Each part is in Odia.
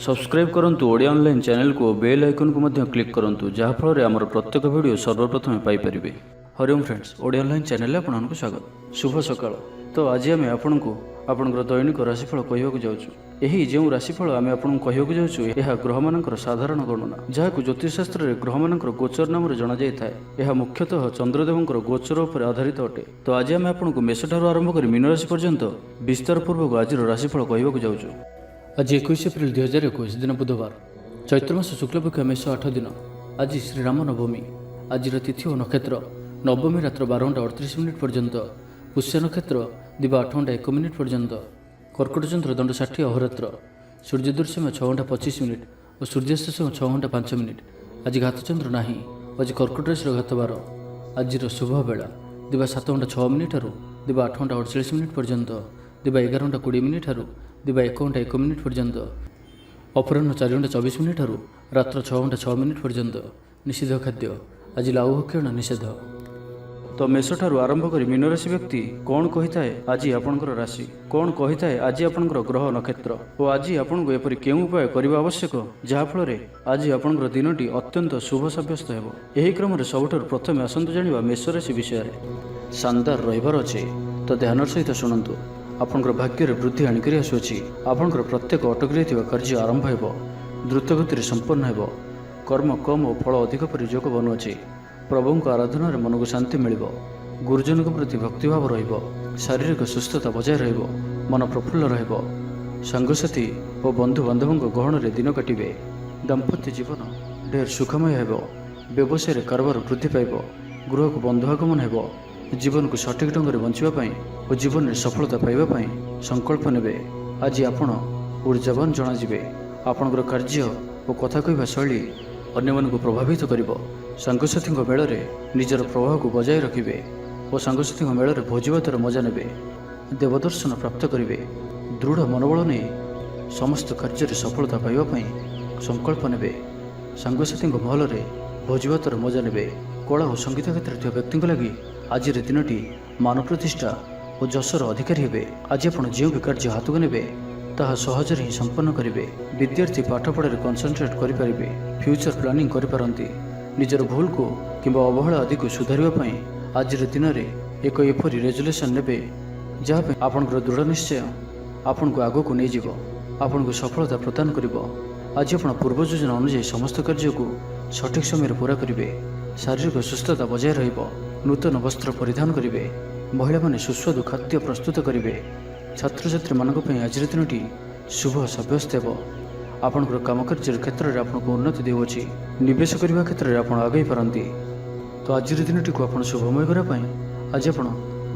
सब्सक्राइब करंतु ओडिया ऑनलाइन चैनल को बेल आइकन को मध्य क्लिक करंतु जहाँ फल आमर प्रत्येक वीडियो सर्वप्रथम Piper. Hariom friends, Odia online channel आपको स्वागत। शुभ सकाळ। तो आज आम आपको आपंकर दैनिक राशिफल कहवाक जाऊँ। यही जो राशिफल आम आपको कहवाक जाऊँ यह ग्रह मानकर साधारण गणना जहाँ ज्योतिषशास्त्र में ग्रह मानकर गोचर नाम जना जाए। यह मुख्यतः चंद्रदेवंकर गोचर पर आधारित अटे। तो आज आम आपको मेष ठार आरंभ कर मीन राशि पर्यंत विस्तार पूर्वक आज राशिफल कहवाक जाऊँ। आज 21 एप्रिल 2021 दिन बुधवार, चैत्र मास शुक्लपक्ष मेष 8 दिन। आज श्रीराम नवमी। आज तिथि और नक्षत्र नवमी रात्र 12:38 पर्यंत, पुष्य नक्षत्र दिवा 8:01 पर्यंत, कर्कट चंद्र दंड 60 अहोरात्र, सूर्योदय समय 6:25 और सूर्यास्त समय 6:05। आज घातचंद्र ना। आज कर्कट राशि घात बार। आज शुभ बेला दिवा 7:06 दिवा 8:48 पर्यंत, दिवा 11:20 दिवा 1:01 पर्यंत, अपराह्न 4:24 रात्र 6:06 पर्यंत। निषिद्ध खाद्य आज लाउ भक्षण निषेध। तो मेष ठारू आरंभ कर मीन राशि व्यक्ति कौन कही थाए आज आपणकर राशि, कौन कही थाए आज आपणकर ग्रह नक्षत्र और आज आपको एपरि केउं उपाय करने आवश्यक जहाँफल आज आपणकर दिनटी अत्यंत शुभ सब्यस्त हो। यही क्रम में सबुठारु प्रथम आसतु जानिबा मेष राशि विषय। शानदार रहिबार अछि तो ध्यान सहित शुणु। आपंकर भाग्य वृद्धि आणिक आसुची। आपंकर प्रत्येक अटकी रही कार्य आरंभ हो, द्रुत गति संपन्न हो। कर्म कम और फल अधिक पर योग बनुअछि। प्रभु आराधना मन को शांति मिल। गुरुजन प्रति भक्तिभाव रहिबो। शारीरिक सुस्थता बजाय रहिबो। मन प्रफुल्ल रहिबो। सांगसाथी और बंधु बांधवों गहन में दिन काटिबे। दाम्पत्य जीवन ढेर सुखमय हो। व्यवसाय कारोबार वृद्धि पाइब। गृह को बंधु आगमन हो। जीवन को सठिक ढंग से बंचापी और जीवन में सफलता पाइबापी संकल्प नेबे। आज आपण ऊर्जावान जनाजिबे। आपणकर कार्य और कथा कहवा शैली अन्य को प्रभावित करिबो। सांगसाथी मेल में निजर प्रभाव को बजाय रखिबे और सांगसाथी मेल में भोजभातर मजा नेबे। देवदर्शन प्राप्त करिबे। दृढ़ मनोबल नहीं समस्त कार्य सफलता पाइबापी संकल्प नेबे। सांगसाथी महल में भोजभातर मजा नेबे। कला और संगीत क्षेत्र में व्यक्ति लगी आज दिनटी मान प्रतिष्ठा और जशर अधिकारी हेबे। आज आप जो भी कार्य हाथ को नेबे ताहा सहजर ही संपन्न करेंगे। विद्यार्थी पाठ पढ़ाई कनसेंट्रेट करेंगे। फ्यूचर प्लानिंग करिपारंती। निजर भूल को किंबा अवहेला आदि को सुधारिबा आज दिन में एक एपरी रेजुलेशन नेबे जहाँ आपणकर दृढ़ निश्चय आपण को आग को नहीं जीव, आपण को सफलता प्रदान करिबो। आज आप पूर्व योजना अनुसार समस्त कार्य को सठिक समय पूरा करेंगे। शारीरिक सुस्थता बजाय रहिबो। नूतन वस्त्र परिधान करेंगे। महिला माने सुस्वादु खाद्य प्रस्तुत करेंगे। छात्र छात्री मानक आज दिनटी शुभ सब्यस्त हो। आपणकर काम कार्य क्षेत्र में आपको उन्नति देउछि। निवेश करने क्षेत्र में आप आगे पारती। तो आज दिनटी को आप शुभमय करने आज आप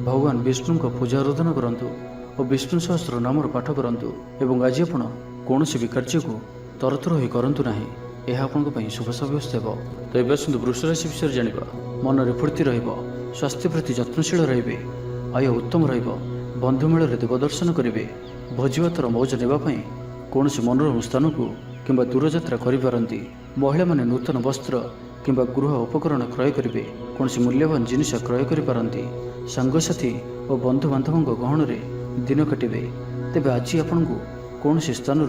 भगवान विष्णु को पूजा आराधना करंतु और विष्णु सहस्त्र नाम पाठ करंतु एवं आज आप कौन भी कार्य को तरतर हो करंतु नाही। यह आपंक शुभ सब्यस्त हो। तो ये आसतु वृष राशि विषय जानिबा। मन में फूर्ति रहिबो। स्वास्थ्य प्रति जत्नशील रहिबे। आय उत्तम रहिबो। बंधु मेल में देवदर्शन करेंगे। भोजभातर मौज नेबापी कौन मनोरम स्थान को किंबा दूरयात्रा करिपारंती। महिला माने नूतन वस्त्र किंबा गृह उपकरण क्रय करेंगे। कौन मूल्यवान जिनिस क्रय करिपारंती। सांगसाथी और बंधु बांधवों गहन में दिन काटिबे। तेबे आज आपको कौन स्थान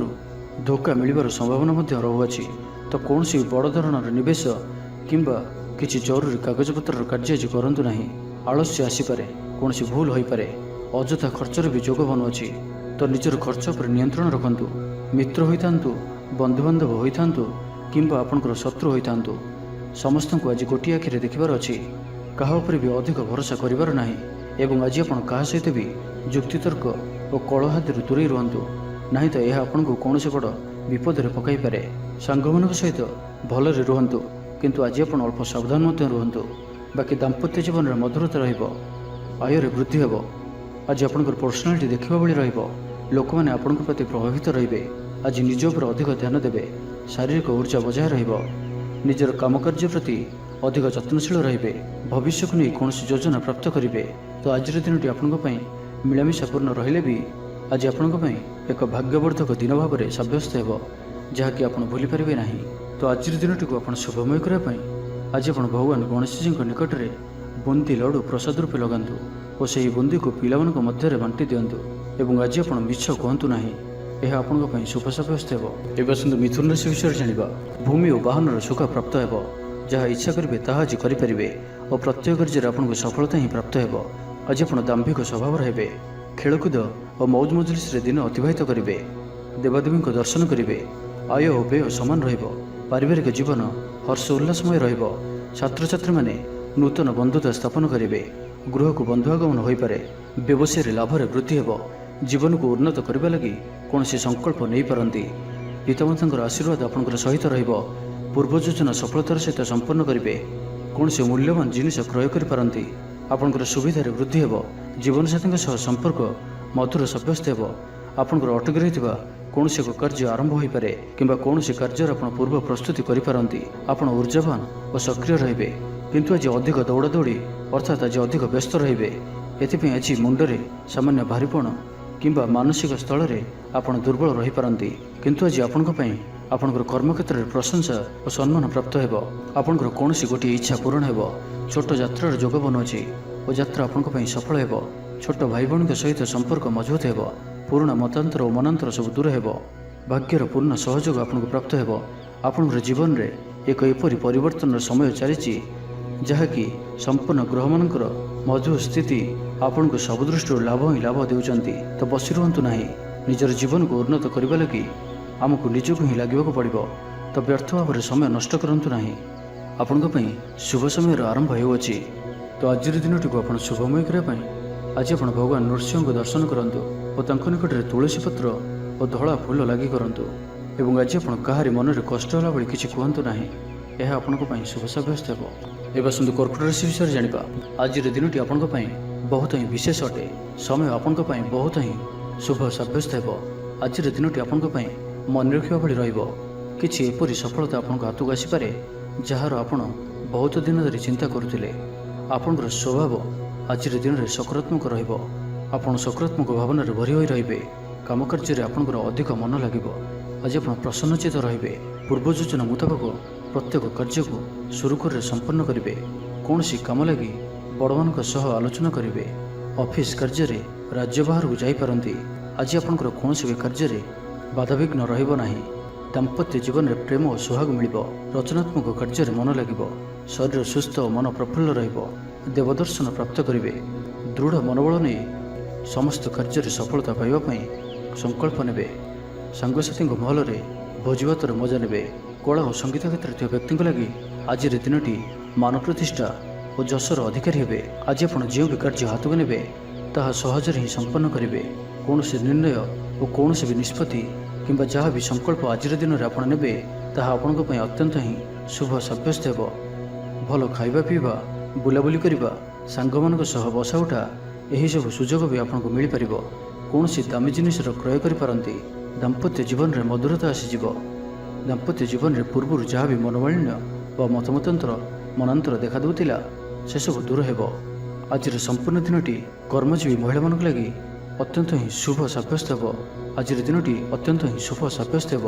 धोखा मिलबार संभावना रहुअछि। तो कौन बड़ धरणर निवेश किंबा किसी जरूरी कागजपत्र कार्य आज करंतु नाही। आलस्य आसीपारे। कौन भूल हो पारे। अଯଥା खर्चर भी जोग बनुअछि। तो निजर खर्च पर नियंत्रण रखंतु। मित्र होइतांतु, बंधुबांधव होइतांतु किंबा आपणकर शत्रु होइतांतु, समस्त को आज गोटी आखिरे देखिबार अछि। काहा उपर भी अधिक भरोसा करिबार नाही एवं आज आपण काहा सहित भी जुक्तितर्क और कलहादि दूरे रुहंतु। नहीं तो यह आपको कौन बड़ विपद में पकई पारे। सांगमान सहित भलरे रुहंतु किंतु आज आप अल्प सावधान रुहंतु। बाकी दाम्पत्य जीवन में मधुरता रहिबो। आय वृद्धि हो। आज आपंकर पर्सनालीटी देखा भाई रहिबो। लोक मैंने आपण प्रति प्रभावित रहिबे। आज निज उपर अधिक ध्यान देबे। शारीरिक ऊर्जा बजाय रहिबो। निजर काम कार्य प्रति अधिक जत्नशील रहिबे। भविष्य को नहीं कौन योजना प्राप्त करेंगे। तो आज दिन आपंपाई मिलामिशापूर्ण रहिले भी आज आपंपाई एक भाग्यवर्धक दिन भाव में सब्यस्त हो जहाँकि आप भूली पारे ना। तो आज दिनटी को आप शुभमय करने आज आप भगवान गणेश जी निकट में बुंदी लड्डू प्रसाद रूपे लगातु और से बुंदी को पिला मध्य बांटी दिंतु। एवं आज आप मिछ कहतु ना। ଏହା ଆପଣଙ୍କ ପାଇଁ ଶୁଭ ସାବ୍ୟସ୍ତ ହେବ। ଏବେ ଆସନ୍ତୁ ମିଥୁନ ରାଶି ବିଷୟରେ ଜାଣିବା। ଭୂମି ଓ ବାହନର ସୁଖ ପ୍ରାପ୍ତ ହେବ। ଯାହା ଇଚ୍ଛା କରିବେ ତାହା ଆଜି କରିପାରିବେ ଓ ପ୍ରତ୍ୟେକ କାର୍ଯ୍ୟରେ ଆପଣଙ୍କୁ ସଫଳତା ହିଁ ପ୍ରାପ୍ତ ହେବ। ଆଜି ଆପଣ ଦାମ୍ଭିକ ସ୍ୱଭାବର ହେବେ। ଖେଳକୁଦ ଓ ମୌଜ ମଜଲିସରେ ଦିନ ଅତିବାହିତ କରିବେ। ଦେବାଦେବୀଙ୍କ ଦର୍ଶନ କରିବେ। ଆୟ ଓ ବ୍ୟୟ ସମାନ ରହିବ। ପାରିବାରିକ ଜୀବନ ହର୍ଷ ଉଲ୍ଲାସମୟ ରହିବ। ଛାତ୍ରଛାତ୍ରୀମାନେ ନୂତନ ବନ୍ଧୁତା ସ୍ଥାପନ କରିବେ। ଗୃହକୁ ବନ୍ଧୁ ଆଗମନ ହୋଇପାରେ। ବ୍ୟବସାୟରେ ଲାଭରେ ବୃଦ୍ଧି ହେବ। ଜୀବନକୁ ଉନ୍ନତ କରିବା ଲାଗି କୌଣସି ସଂକଳ୍ପ ନେଇପାରନ୍ତି। ପିତାମାତାଙ୍କର ଆଶୀର୍ବାଦ ଆପଣଙ୍କର ସହିତ ରହିବ। ପୂର୍ବ ଯୋଜନା ସଫଳତାର ସହିତ ସମ୍ପନ୍ନ କରିବେ। କୌଣସି ମୂଲ୍ୟବାନ ଜିନିଷ କ୍ରୟ କରିପାରନ୍ତି। ଆପଣଙ୍କର ସୁବିଧାରେ ବୃଦ୍ଧି ହେବ। ଜୀବନସାଥୀଙ୍କ ସହ ସମ୍ପର୍କ ମଧୁର ସାବ୍ୟସ୍ତ ହେବ। ଆପଣଙ୍କର ଅଟକି ରହିଥିବା କୌଣସି ଏକ କାର୍ଯ୍ୟ ଆରମ୍ଭ ହୋଇପାରେ କିମ୍ବା କୌଣସି କାର୍ଯ୍ୟରେ ଆପଣ ପୂର୍ବ ପ୍ରସ୍ତୁତି କରିପାରନ୍ତି। ଆପଣ ଉର୍ଜାବାନ ଓ ସକ୍ରିୟ ରହିବେ, କିନ୍ତୁ ଆଜି ଅଧିକ ଦୌଡ଼ାଦୌଡ଼ି ଅର୍ଥାତ୍ ଆଜି ଅଧିକ ବ୍ୟସ୍ତ ରହିବେ। ଏଥିପାଇଁ ଆଜି ମୁଣ୍ଡରେ ସାମାନ୍ୟ ଭାରିପଣ କିମ୍ବା ମାନସିକ ସ୍ଥଳରେ ଆପଣ ଦୁର୍ବଳ ରହିପାରନ୍ତି। କିନ୍ତୁ ଆଜି ଆପଣଙ୍କ ପାଇଁ ଆପଣଙ୍କର କର୍ମକ୍ଷେତ୍ରରେ ପ୍ରଶଂସା ଓ ସମ୍ମାନ ପ୍ରାପ୍ତ ହେବ। ଆପଣଙ୍କର କୌଣସି ଗୋଟିଏ ଇଚ୍ଛା ପୂରଣ ହେବ। ଛୋଟ ଯାତ୍ରାର ଯୋଗ ବନୁଅଛି ଓ ଯାତ୍ରା ଆପଣଙ୍କ ପାଇଁ ସଫଳ ହେବ। ଛୋଟ ଭାଇ ଭଉଣୀଙ୍କ ସହିତ ସମ୍ପର୍କ ମଜବୁତ ହେବ। ପୁରୁଣା ମତାନ୍ତର ଓ ମନାନ୍ତର ସବୁ ଦୂର ହେବ। ଭାଗ୍ୟର ପୂର୍ଣ୍ଣ ସହଯୋଗ ଆପଣଙ୍କୁ ପ୍ରାପ୍ତ ହେବ। ଆପଣଙ୍କର ଜୀବନରେ ଏକ ଏପରି ପରିବର୍ତ୍ତନର ସମୟ ଚାଲିଛି ଯାହାକି ସମ୍ପୂର୍ଣ୍ଣ ଗ୍ରହମାନଙ୍କର ମଜବୁତ ସ୍ଥିତି ଆପଣଙ୍କୁ ସବୁ ଦୃଷ୍ଟିରୁ ଲାଭ ହିଁ ଲାଭ ଦେଉଛନ୍ତି। ତ ବସି ରୁହନ୍ତୁ ନାହିଁ। ନିଜର ଜୀବନକୁ ଉନ୍ନତ କରିବା ଲାଗି ଆମକୁ ନିଜକୁ ହିଁ ଲାଗିବାକୁ ପଡ଼ିବ। ତ ବ୍ୟର୍ଥ ଭାବରେ ସମୟ ନଷ୍ଟ କରନ୍ତୁ ନାହିଁ। ଆପଣଙ୍କ ପାଇଁ ଶୁଭ ସମୟର ଆରମ୍ଭ ହେଉଅଛି। ତ ଆଜିର ଦିନଟିକୁ ଆପଣ ଶୁଭମୟ କରିବା ପାଇଁ ଆଜି ଆପଣ ଭଗବାନ ନୃସିଂହଙ୍କୁ ଦର୍ଶନ କରନ୍ତୁ ଓ ତାଙ୍କ ନିକଟରେ ତୁଳସୀ ପତ୍ର ଓ ଧଳା ଫୁଲ ଲାଗି କରନ୍ତୁ। ଏବଂ ଆଜି ଆପଣ କାହାରି ମନରେ କଷ୍ଟ ହେଲା ଭଳି କିଛି କୁହନ୍ତୁ ନାହିଁ। ଏହା ଆପଣଙ୍କ ପାଇଁ ଶୁଭ ସାବ୍ୟସ୍ତ ହେବ। ଏବେ ଆସନ୍ତୁ କର୍କଟ ରାଶି ବିଷୟରେ ଜାଣିବା। ଆଜିର ଦିନଟି ଆପଣଙ୍କ ପାଇଁ ବହୁତ ହିଁ ବିଶେଷ ଅଟେ। ସମୟ ଆପଣଙ୍କ ପାଇଁ ବହୁତ ହିଁ ଶୁଭ ସାବ୍ୟସ୍ତ ହେବ। ଆଜିର ଦିନଟି ଆପଣଙ୍କ ପାଇଁ ମନେ ରଖିବା ଭଳି ରହିବ। କିଛି ଏପରି ସଫଳତା ଆପଣଙ୍କ ହାତକୁ ଆସିପାରେ ଯାହାର ଆପଣ ବହୁତ ଦିନ ଧରି ଚିନ୍ତା କରୁଥିଲେ। ଆପଣଙ୍କର ସ୍ୱଭାବ ଆଜିର ଦିନରେ ସକାରାତ୍ମକ ରହିବ। ଆପଣ ସକାରାତ୍ମକ ଭାବନାରେ ଭରି ହୋଇ ରହିବେ। କାମ କାର୍ଯ୍ୟରେ ଆପଣଙ୍କର ଅଧିକ ମନ ଲାଗିବ। ଆଜି ଆପଣ ପ୍ରସନ୍ନଚିତ ରହିବେ। ପୂର୍ବ ଯୋଜନା ମୁତାବକ ପ୍ରତ୍ୟେକ କାର୍ଯ୍ୟକୁ ସୁରୁଖୁରୁରେ ସମ୍ପନ୍ନ କରିବେ। କୌଣସି କାମ ଲାଗି ବଡ଼ମାନଙ୍କ ସହ ଆଲୋଚନା କରିବେ। ଅଫିସ କାର୍ଯ୍ୟରେ ରାଜ୍ୟ ବାହାରକୁ ଯାଇପାରନ୍ତି। ଆଜି ଆପଣଙ୍କର କୌଣସି ବି କାର୍ଯ୍ୟରେ ବାଧାବିଘ୍ନ ରହିବ ନାହିଁ। ଦାମ୍ପତ୍ୟ ଜୀବନରେ ପ୍ରେମ ଓ ସୁହାଗ ମିଳିବ। ରଚନାତ୍ମକ କାର୍ଯ୍ୟରେ ମନ ଲାଗିବ। ଶରୀର ସୁସ୍ଥ ଓ ମନ ପ୍ରଫୁଲ୍ଲ ରହିବ। ଦେବଦର୍ଶନ ପ୍ରାପ୍ତ କରିବେ। ଦୃଢ଼ ମନୋବଳ ନେଇ ସମସ୍ତ କାର୍ଯ୍ୟରେ ସଫଳତା ପାଇବା ପାଇଁ ସଂକଳ୍ପ ନେବେ। ସାଙ୍ଗସାଥୀଙ୍କ ମହଲରେ ଭୋଜିଭାତର ମଜା ନେବେ। କଳା ଓ ସଙ୍ଗୀତ କ୍ଷେତ୍ରରେ ଥିବା ବ୍ୟକ୍ତିଙ୍କ ଲାଗି ଆଜିର ଦିନଟି ମାନ ପ୍ରତିଷ୍ଠା ଓ ଯଶର ଅଧିକାରୀ ହେବେ। ଆଜି ଆପଣ ଯେଉଁ ବି କାର୍ଯ୍ୟ ହାତକୁ ନେବେ ତାହା ସହଜରେ ହିଁ ସମ୍ପନ୍ନ କରିବେ। କୌଣସି ନିର୍ଣ୍ଣୟ ଓ କୌଣସି ବି ନିଷ୍ପତ୍ତି କିମ୍ବା ଯାହା ବି ସଂକଳ୍ପ ଆଜିର ଦିନରେ ଆପଣ ନେବେ ତାହା ଆପଣଙ୍କ ପାଇଁ ଅତ୍ୟନ୍ତ ହିଁ ଶୁଭ ସାବ୍ୟସ୍ତ ହେବ। ଭଲ ଖାଇବା ପିଇବା, ବୁଲାବୁଲି କରିବା, ସାଙ୍ଗମାନଙ୍କ ସହ ବସା ଉଠା ଏହିସବୁ ସୁଯୋଗ ବି ଆପଣଙ୍କୁ ମିଳିପାରିବ। କୌଣସି ଦାମୀ ଜିନିଷର କ୍ରୟ କରିପାରନ୍ତି। ଦାମ୍ପତ୍ୟ ଜୀବନରେ ମଧୁରତା ଆସିଯିବ। ଦାମ୍ପତ୍ୟ ଜୀବନରେ ପୂର୍ବରୁ ଯାହା ବି ମନୋମାଳିନ୍ୟ ବା ମନାନ୍ତର ଦେଖାଦେଉଥିଲା ସେସବୁ ଦୂର ହେବ। ଆଜିର ସମ୍ପୂର୍ଣ୍ଣ ଦିନଟି କର୍ମଜୀବୀ ମହିଳାମାନଙ୍କ ଲାଗି ଅତ୍ୟନ୍ତ ହିଁ ଶୁଭ ସାବ୍ୟସ୍ତ ହେବ। ଆଜିର ଦିନଟି ଅତ୍ୟନ୍ତ ହିଁ ଶୁଭ ସାବ୍ୟସ୍ତ ହେବ।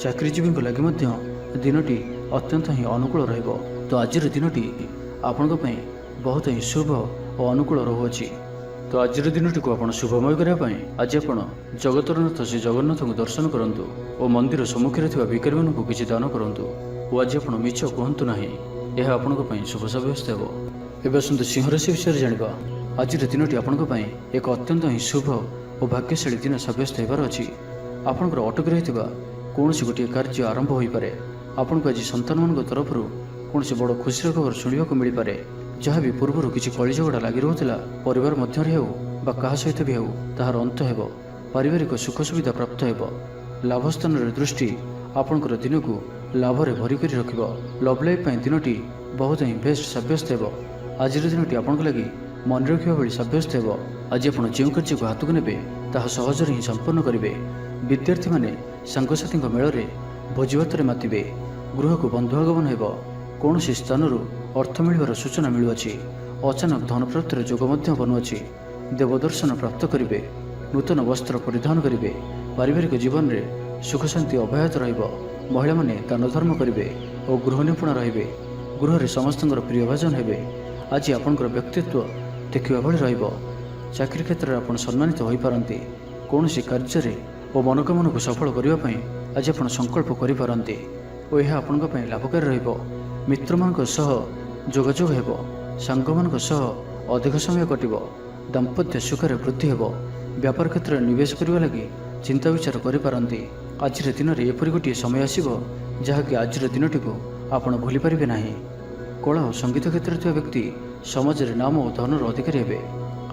ଚାକିରିଜୀବୀଙ୍କ ଲାଗି ମଧ୍ୟ ଦିନଟି ଅତ୍ୟନ୍ତ ହିଁ ଅନୁକୂଳ ରହିବ। ତ ଆଜିର ଦିନଟି ଆପଣଙ୍କ ପାଇଁ ବହୁତ ହିଁ ଶୁଭ ଓ ଅନୁକୂଳ ରହୁଅଛି। ତ ଆଜିର ଦିନଟିକୁ ଆପଣ ଶୁଭମୟ କରିବା ପାଇଁ ଆଜି ଆପଣ ଜଗତର ନାଥ ଶ୍ରୀ ଜଗନ୍ନାଥଙ୍କୁ ଦର୍ଶନ କରନ୍ତୁ ଓ ମନ୍ଦିର ସମ୍ମୁଖରେ ଥିବା ଭିକାରୀମାନଙ୍କୁ କିଛି ଦାନ କରନ୍ତୁ। ଓ ଆଜି ଆପଣ ମିଛ କୁହନ୍ତୁ ନାହିଁ। ଏହା ଆପଣଙ୍କ ପାଇଁ ଶୁଭ ସାବ୍ୟସ୍ତ ହେବ। ଏବେ ଆସନ୍ତୁ ସିଂହ ରାଶି ବିଷୟରେ ଜାଣିବା। ଆଜିର ଦିନଟି ଆପଣଙ୍କ ପାଇଁ ଏକ ଅତ୍ୟନ୍ତ ହିଁ ଶୁଭ ଓ ଭାଗ୍ୟଶାଳୀ ଦିନ ସାବ୍ୟସ୍ତ ହେବାର ଅଛି। ଆପଣଙ୍କର ଅଟକି ରହିଥିବା କୌଣସି ଗୋଟିଏ କାର୍ଯ୍ୟ ଆରମ୍ଭ ହୋଇପାରେ। ଆପଣଙ୍କୁ ଆଜି ସନ୍ତାନମାନଙ୍କ ତରଫରୁ କୌଣସି ବଡ଼ ଖୁସିର ଖବର ଶୁଣିବାକୁ ମିଳିପାରେ। ଯାହା ବି ପୂର୍ବରୁ କିଛି କଳିଝଗଡ଼ା ଲାଗି ରହୁଥିଲା ପରିବାର ମଧ୍ୟରେ ହେଉ ବା କାହା ସହିତ ବି ହେଉ ତାହାର ଅନ୍ତ ହେବ। ପାରିବାରିକ ସୁଖ ସୁବିଧା ପ୍ରାପ୍ତ ହେବ। ଲାଭ ସ୍ଥାନରେ ଦୃଷ୍ଟି ଆପଣଙ୍କର ଦିନକୁ ଲାଭରେ ଭରି କରି ରଖିବ। ଲଭ୍ ଲାଇଫ୍ ପାଇଁ ଦିନଟି ବହୁତ ହିଁ ବେଷ୍ଟ ସାବ୍ୟସ୍ତ ହେବ। ଆଜିର ଦିନଟି ଆପଣଙ୍କ ଲାଗି ମନେ ରଖିବା ଭଳି ସାବ୍ୟସ୍ତ ହେବ। ଆଜି ଆପଣ ଯେଉଁ କାର୍ଯ୍ୟକୁ ହାତକୁ ନେବେ ତାହା ସହଜରେ ହିଁ ସମ୍ପନ୍ନ କରିବେ। ବିଦ୍ୟାର୍ଥୀମାନେ ସାଙ୍ଗସାଥୀଙ୍କ ମେଳରେ ଭୋଜିଭାତରେ ମାତିବେ। ଗୃହକୁ ବନ୍ଧୁ ଆଗମନ ହେବ। କୌଣସି ସ୍ଥାନରୁ ଅର୍ଥ ମିଳିବାର ସୂଚନା ମିଳୁଅଛି। ଅଚାନକ ଧନପ୍ରାପ୍ତିର ଯୋଗ ମଧ୍ୟ ବନୁଅଛି। ଦେବଦର୍ଶନ ପ୍ରାପ୍ତ କରିବେ। ନୂତନ ବସ୍ତ୍ର ପରିଧାନ କରିବେ। ପାରିବାରିକ ଜୀବନରେ ସୁଖ ଶାନ୍ତି ଅବ୍ୟାହତ ରହିବ। ମହିଳାମାନେ ଦାନ ଧର୍ମ କରିବେ ଓ ଗୃହ ନିପୁଣ ରହିବେ। ଗୃହରେ ସମସ୍ତଙ୍କର ପ୍ରିୟଭାଜନ ହେବେ। ଆଜି ଆପଣଙ୍କର ବ୍ୟକ୍ତିତ୍ୱ ଦେଖିବା ଭଳି ରହିବ। ଚାକିରି କ୍ଷେତ୍ରରେ ଆପଣ ସମ୍ମାନିତ ହୋଇପାରନ୍ତି। କୌଣସି କାର୍ଯ୍ୟରେ ଓ ମନୋକାମନାକୁ ସଫଳ କରିବା ପାଇଁ ଆଜି ଆପଣ ସଂକଳ୍ପ କରିପାରନ୍ତି ଓ ଏହା ଆପଣଙ୍କ ପାଇଁ ଲାଭକାରୀ ରହିବ। ମିତ୍ରମାନଙ୍କ ସହ ଯୋଗାଯୋଗ ହେବ, ସାଙ୍ଗମାନଙ୍କ ସହ ଅଧିକ ସମୟ କଟିବ, ଦାମ୍ପତ୍ୟ ସୁଖରେ ବୃଦ୍ଧି ହେବ। ବ୍ୟାପାର କ୍ଷେତ୍ରରେ ନିବେଶ କରିବା ଲାଗି ଚିନ୍ତା ବିଚାର କରିପାରନ୍ତି। ଆଜିର ଦିନରେ ଏପରି ଗୋଟିଏ ସମୟ ଆସିବ ଯାହାକି ଆଜିର ଦିନଟିକୁ ଆପଣ ଭୁଲିପାରିବେ ନାହିଁ। କଳା ଓ ସଙ୍ଗୀତ କ୍ଷେତ୍ରରେ ଥିବା ବ୍ୟକ୍ତି ସମାଜରେ ନାମ ଓ ଧନର ଅଧିକାରୀ ହେବେ।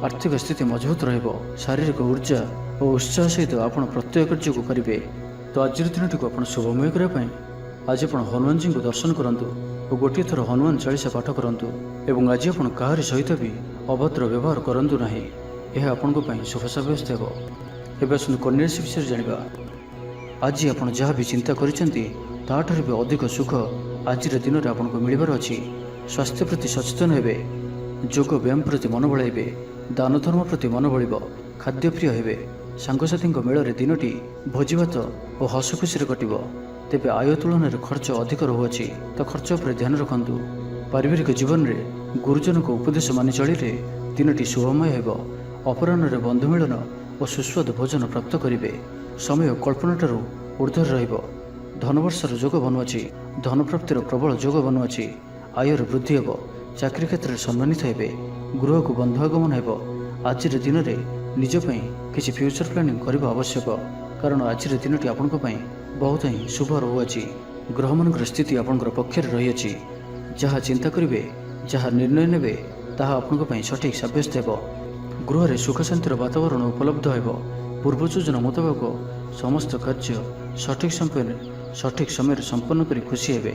ଆର୍ଥିକ ସ୍ଥିତି ମଜବୁତ ରହିବ। ଶାରୀରିକ ଉର୍ଜା ଓ ଉତ୍ସାହ ସହିତ ଆପଣ ପ୍ରତ୍ୟେକ କାର୍ଯ୍ୟକୁ କରିବେ। ତ ଆଜିର ଦିନଟିକୁ ଆପଣ ଶୁଭମୟ କରିବା ପାଇଁ ଆଜି ଆପଣ ହନୁମାନଜୀଙ୍କୁ ଦର୍ଶନ କରନ୍ତୁ ଓ ଗୋଟିଏ ଥର ହନୁମାନ ଚାଳିଶା ପାଠ କରନ୍ତୁ ଏବଂ ଆଜି ଆପଣ କାହାରି ସହିତ ବି ଅଭଦ୍ର ବ୍ୟବହାର କରନ୍ତୁ ନାହିଁ। ଏହା ଆପଣଙ୍କ ପାଇଁ ଶୁଭ ସାବ୍ୟସ୍ତ ହେବ। ଏବେ ଆସନ୍ତୁ କନ୍ୟା ରାଶି ବିଷୟରେ ଜାଣିବା। ଆଜି ଆପଣ ଯାହା ବି ଚିନ୍ତା କରିଛନ୍ତି ତାହାଠାରୁ ବି ଅଧିକ ସୁଖ ଆଜିର ଦିନରେ ଆପଣଙ୍କୁ ମିଳିବାର ଅଛି। ସ୍ୱାସ୍ଥ୍ୟ ପ୍ରତି ସଚେତନ ହେବେ, ଯୋଗ ବ୍ୟାୟାମ ପ୍ରତି ମନ ବଳାଇବେ, ଦାନ ଧର୍ମ ପ୍ରତି ମନ ବଳିବ, ଖାଦ୍ୟପ୍ରିୟ ହେବେ। ସାଙ୍ଗସାଥୀଙ୍କ ମେଳରେ ଦିନଟି ଭୋଜିଭାତ ଓ ହସ ଖୁସିରେ କଟିବ। ତେବେ ଆୟ ତୁଳନାରେ ଖର୍ଚ୍ଚ ଅଧିକ ରହୁଅଛି, ତ ଖର୍ଚ୍ଚ ଉପରେ ଧ୍ୟାନ ରଖନ୍ତୁ। ପାରିବାରିକ ଜୀବନରେ ଗୁରୁଜନଙ୍କ ଉପଦେଶ ମାନି ଚଳିଲେ ଦିନଟି ଶୁଭମୟ ହେବ। ଅପରାହ୍ନରେ ବନ୍ଧୁ ମିଳନ ଓ ସୁସ୍ୱାଦୁ ଭୋଜନ ପ୍ରାପ୍ତ କରିବେ। ସମୟ କଳ୍ପନାଠାରୁ ଊର୍ଦ୍ଧ୍ୱରେ ରହିବ। ଧନବର୍ଷର ଯୋଗ ବନୁଅଛି, ଧନପ୍ରାପ୍ତିର ପ୍ରବଳ ଯୋଗ ବନୁଅଛି। ଆୟର ବୃଦ୍ଧି ହେବ, ଚାକିରି କ୍ଷେତ୍ରରେ ସମ୍ମାନିତ ହେବେ, ଗୃହକୁ ବନ୍ଧୁ ଆଗମନ ହେବ। ଆଜିର ଦିନରେ ନିଜ ପାଇଁ କିଛି ଫ୍ୟୁଚର ପ୍ଲାନିଂ କରିବା ଆବଶ୍ୟକ, କାରଣ ଆଜିର ଦିନଟି ଆପଣଙ୍କ ପାଇଁ ବହୁତ ହିଁ ଶୁଭ ରହୁଅଛି। ଗ୍ରହମାନଙ୍କର ସ୍ଥିତି ଆପଣଙ୍କର ପକ୍ଷରେ ରହିଅଛି। ଯାହା ଚିନ୍ତା କରିବେ, ଯାହା ନିର୍ଣ୍ଣୟ ନେବେ ତାହା ଆପଣଙ୍କ ପାଇଁ ସଠିକ୍ ସାବ୍ୟସ୍ତ ହେବ। ଗୃହରେ ସୁଖ ଶାନ୍ତିର ବାତାବରଣ ଉପଲବ୍ଧ ହେବ। ପୂର୍ବ ଯୋଜନା ମୁତାବକ ସମସ୍ତ କାର୍ଯ୍ୟ ସଠିକ୍ ସମୟରେ ସମ୍ପନ୍ନ କରି ଖୁସି ହେବେ।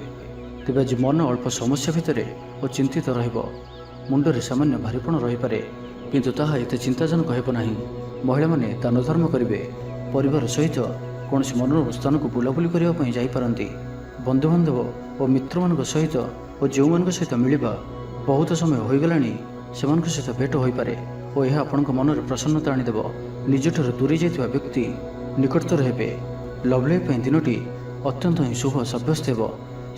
ତେବେ ଆଜି ମନ ଅଳ୍ପ ସମସ୍ୟା ଭିତରେ ଓ ଚିନ୍ତିତ ରହିବ। ମୁଣ୍ଡରେ ସାମାନ୍ୟ ଭାରିପଣ ରହିପାରେ, କିନ୍ତୁ ତାହା ଏତେ ଚିନ୍ତାଜନକ ହେବ ନାହିଁ। ମହିଳାମାନେ ଦାନ ଧର୍ମ କରିବେ। ପରିବାର ସହିତ କୌଣସି ମନୋରମ ସ୍ଥାନକୁ ବୁଲାବୁଲି କରିବା ପାଇଁ ଯାଇପାରନ୍ତି। ବନ୍ଧୁବାନ୍ଧବ ଓ ମିତ୍ରମାନଙ୍କ ସହିତ ଓ ଯେଉଁମାନଙ୍କ ସହିତ ମିଳିବା ବହୁତ ସମୟ ହୋଇଗଲାଣି ସେମାନଙ୍କ ସହିତ ଭେଟ ହୋଇପାରେ ଓ ଏହା ଆପଣଙ୍କ ମନରେ ପ୍ରସନ୍ନତା ଆଣିଦେବ। ନିଜଠାରୁ ଦୂରେଇ ଯାଇଥିବା ବ୍ୟକ୍ତି ନିକଟତର ହେବେ। ଲଭ୍ ଲାଇଫ୍ ପାଇଁ ଦିନଟି ଅତ୍ୟନ୍ତ ହିଁ ଶୁଭ ସାବ୍ୟସ୍ତ ହେବ।